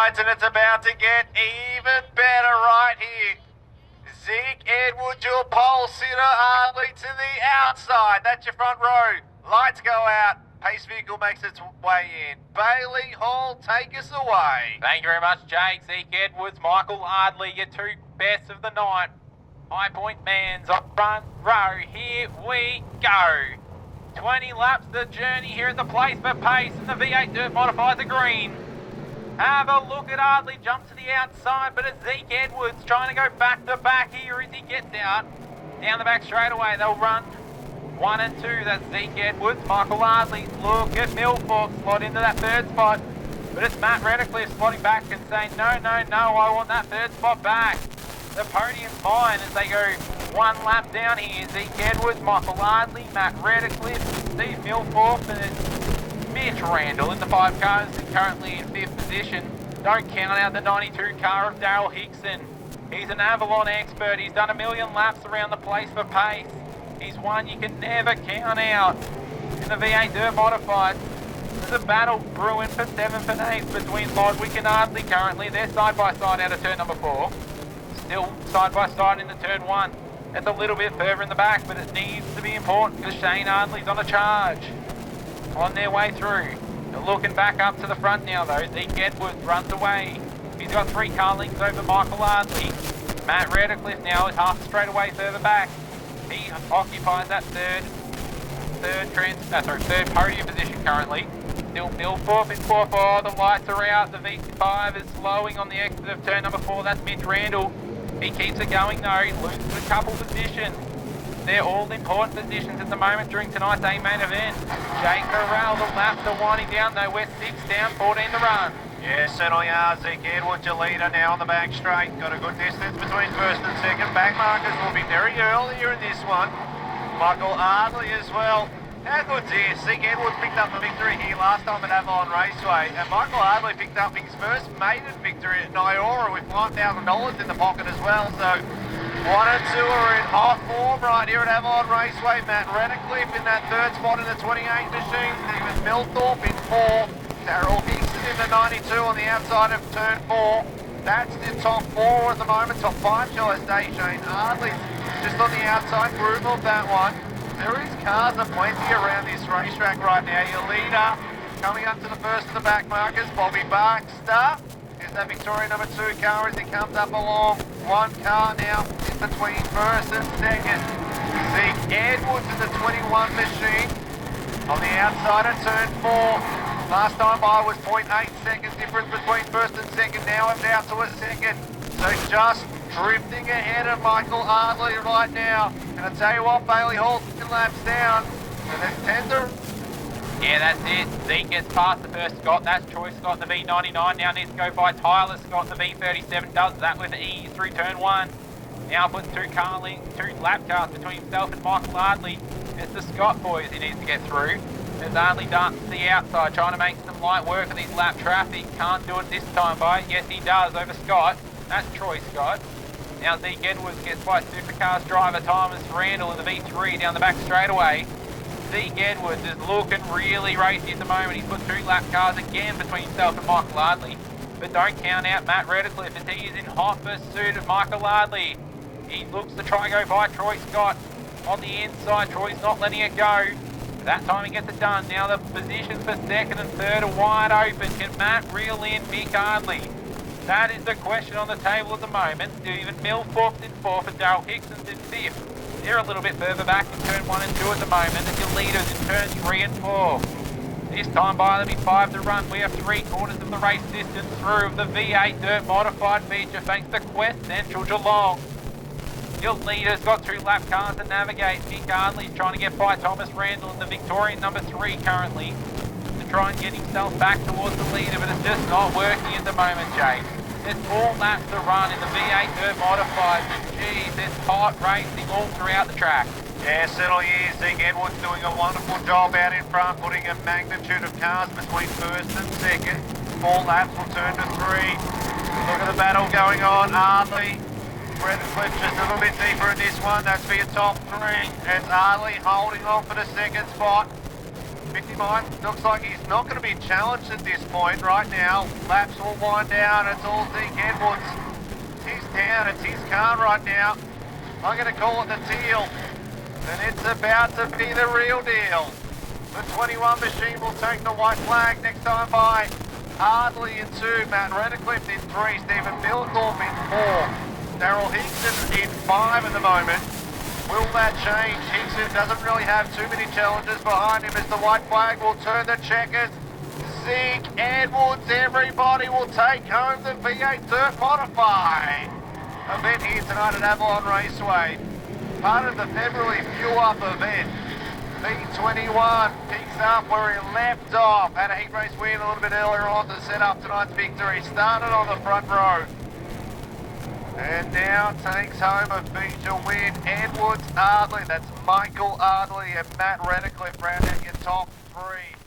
sides, and it's about to get even better right here. Zeke Edwards, your pole sitter, Ardley to the outside. That's your front row. Lights go out. Pace vehicle makes its way in. Bailey Hall, take us away. Thank you very much, Jake. Zeke Edwards, Michael Ardley, your two best of the night. High Point Man's on front row. Here we go. 20 laps the journey here at the place for pace, and the V8 Dirt Modified the green. Have a look at Ardley, jump to the outside, but it's Zeke Edwards trying to go back to back here as he gets out. Down the back straightaway, they'll run 1 and 2, that's Zeke Edwards, Michael Ardley. Look at Milford, slot into that third spot, but it's Matt Redcliffe slotting back and saying, no, I want that third spot back. The podium's mine as they go 1 lap down here. Zeke Edwards, Michael Ardley, Matt Redcliffe, Steve Milford, and it's Mitch Randall in the 5 cars, currently in 5th position. Don't count out the 92 car of Daryl Hickson. He's an Avalon expert. He's done 1 million laps around the place for pace. He's one you can never count out. In the V8 Dirt Modified, there's a battle brewing for 7th and 8th between Lodwick and Ardley currently. They're side by side out of turn number 4. Still side by side into turn 1. It's a little bit further in the back, but it needs to be important because Shane Ardley's on a charge. On their way through. They're looking back up to the front now though. Zeke Edwards runs away. He's got 3 car lengths over Michael Ardley. Matt Redcliffe now is half straight away further back. He occupies that third podium position currently. Still Milford in 4-4, the lights are out, the V5 is slowing on the exit of turn number 4, that's Mitch Randall. He keeps it going though, he loses a couple positions. They're all important positions at the moment during tonight's A-main event. Jake Corral, the laps are winding down though, we're 6 down, 14 to run. Yeah, certainly are. Zeke Edwards, your leader now on the back straight. Got a good distance between first and second. Back markers will be very early here in this one. Michael Ardley as well. How good's this? Zeke Edwards picked up the victory here last time at Avalon Raceway, and Michael Ardley picked up his first maiden victory at Nyora with $5,000 in the pocket as well. So 1 and 2 are in hot form right here at Avalon Raceway. Matt Redcliffe in that third spot in the 28 machine. Stephen Milthorpe in 4. Daryl Hickson in the 92 on the outside of turn 4. That's the top 4 at the moment. Top 5 shall I say. Shane Ardley's just on the outside groove of that one. There is cars aplenty around this racetrack right now. Your leader coming up to the first of the back markers, Bobby Baxter. Is that Victoria number 2 car as he comes up along. 1 car now in between first and second. Zeke Edwards in the 21 machine on the outside of turn 4. Last time by was 0.8 seconds difference between first and second. Now I'm down to a second. So just drifting ahead of Michael Ardley right now. And I tell you what, Bailey Hall's 10 laps down. So there's 10 to... Yeah, that's it. Zeke gets past the first Scott. That's Troy Scott, the V99. Now needs to go by Tyler Scott, the V37. Does that with ease through turn 1. Now puts 2 lap cars between himself and Michael Ardley. It's the Scott boys he needs to get through. As Ardley dances to the outside, trying to make some light work of these lap traffic. Can't do it this time by. Yes, he does over Scott. That's Troy Scott. Now Zeke Edwards gets by Supercars driver Thomas Randall in the V3 down the back straightaway. Zeke Edwards is looking really racy at the moment. He's put 2 lap cars again between himself and Michael Ardley. But don't count out Matt Redcliffe as he is in hot pursuit of Michael Ardley. He looks to try and go by Troy Scott on the inside. Troy's not letting it go. That time he gets it done. Now the positions for second and third are wide open. Can Matt reel in Mick Ardley? That is the question on the table at the moment. Stephen Milford in 4th and Daryl Hickson's in 5th. They're a little bit further back in turn 1 and 2 at the moment, and your leaders in turn 3 and 4. This time by, there'll be 5 to run. We have 3/4 of the race distance through the V8 Dirt Modified feature thanks to Quest Central Geelong. Your leader's got 2 lap cars to navigate. Mick Ardley's trying to get by Thomas Randall in the Victorian number 3 currently to try and get himself back towards the leader, but it's just not working at the moment, Jake. There's 4 laps to run in the V8 Dirt Modified, but geez, there's hot racing all throughout the track. Yeah, certainly is. Zeke Edwards doing a wonderful job out in front, putting a magnitude of cars between first and second. 4 laps will turn to 3. Look at the battle going on. Ardley, Redcliffe just a little bit deeper in this one. That's for your top 3. It's Ardley holding on for the second spot. 50 mine. Looks like he's not going to be challenged at this point right now. Laps will wind down. It's all Zeke Edwards. He's down. It's his car right now. I'm going to call it the teal. And it's about to be the real deal. The 21 machine will take the white flag next time by Ardley in 2, Matt Redcliffe in 3, Stephen Milthorpe in 4, Daryl Hickson in 5 at the moment. Will that change? Hickson doesn't really have too many challenges behind him as the white flag will turn the checkers. Zeke Edwards, everybody will take home the V8 Turf Modify event here tonight at Avalon Raceway. Part of the February Fuel Up event. B21 picks up where he left off. Had a heat race win a little bit earlier on to set up tonight's victory. Started on the front row. And now takes home a feature win. Edwards, Ardley, that's Michael Ardley and Matt Redcliffe rounding your top 3.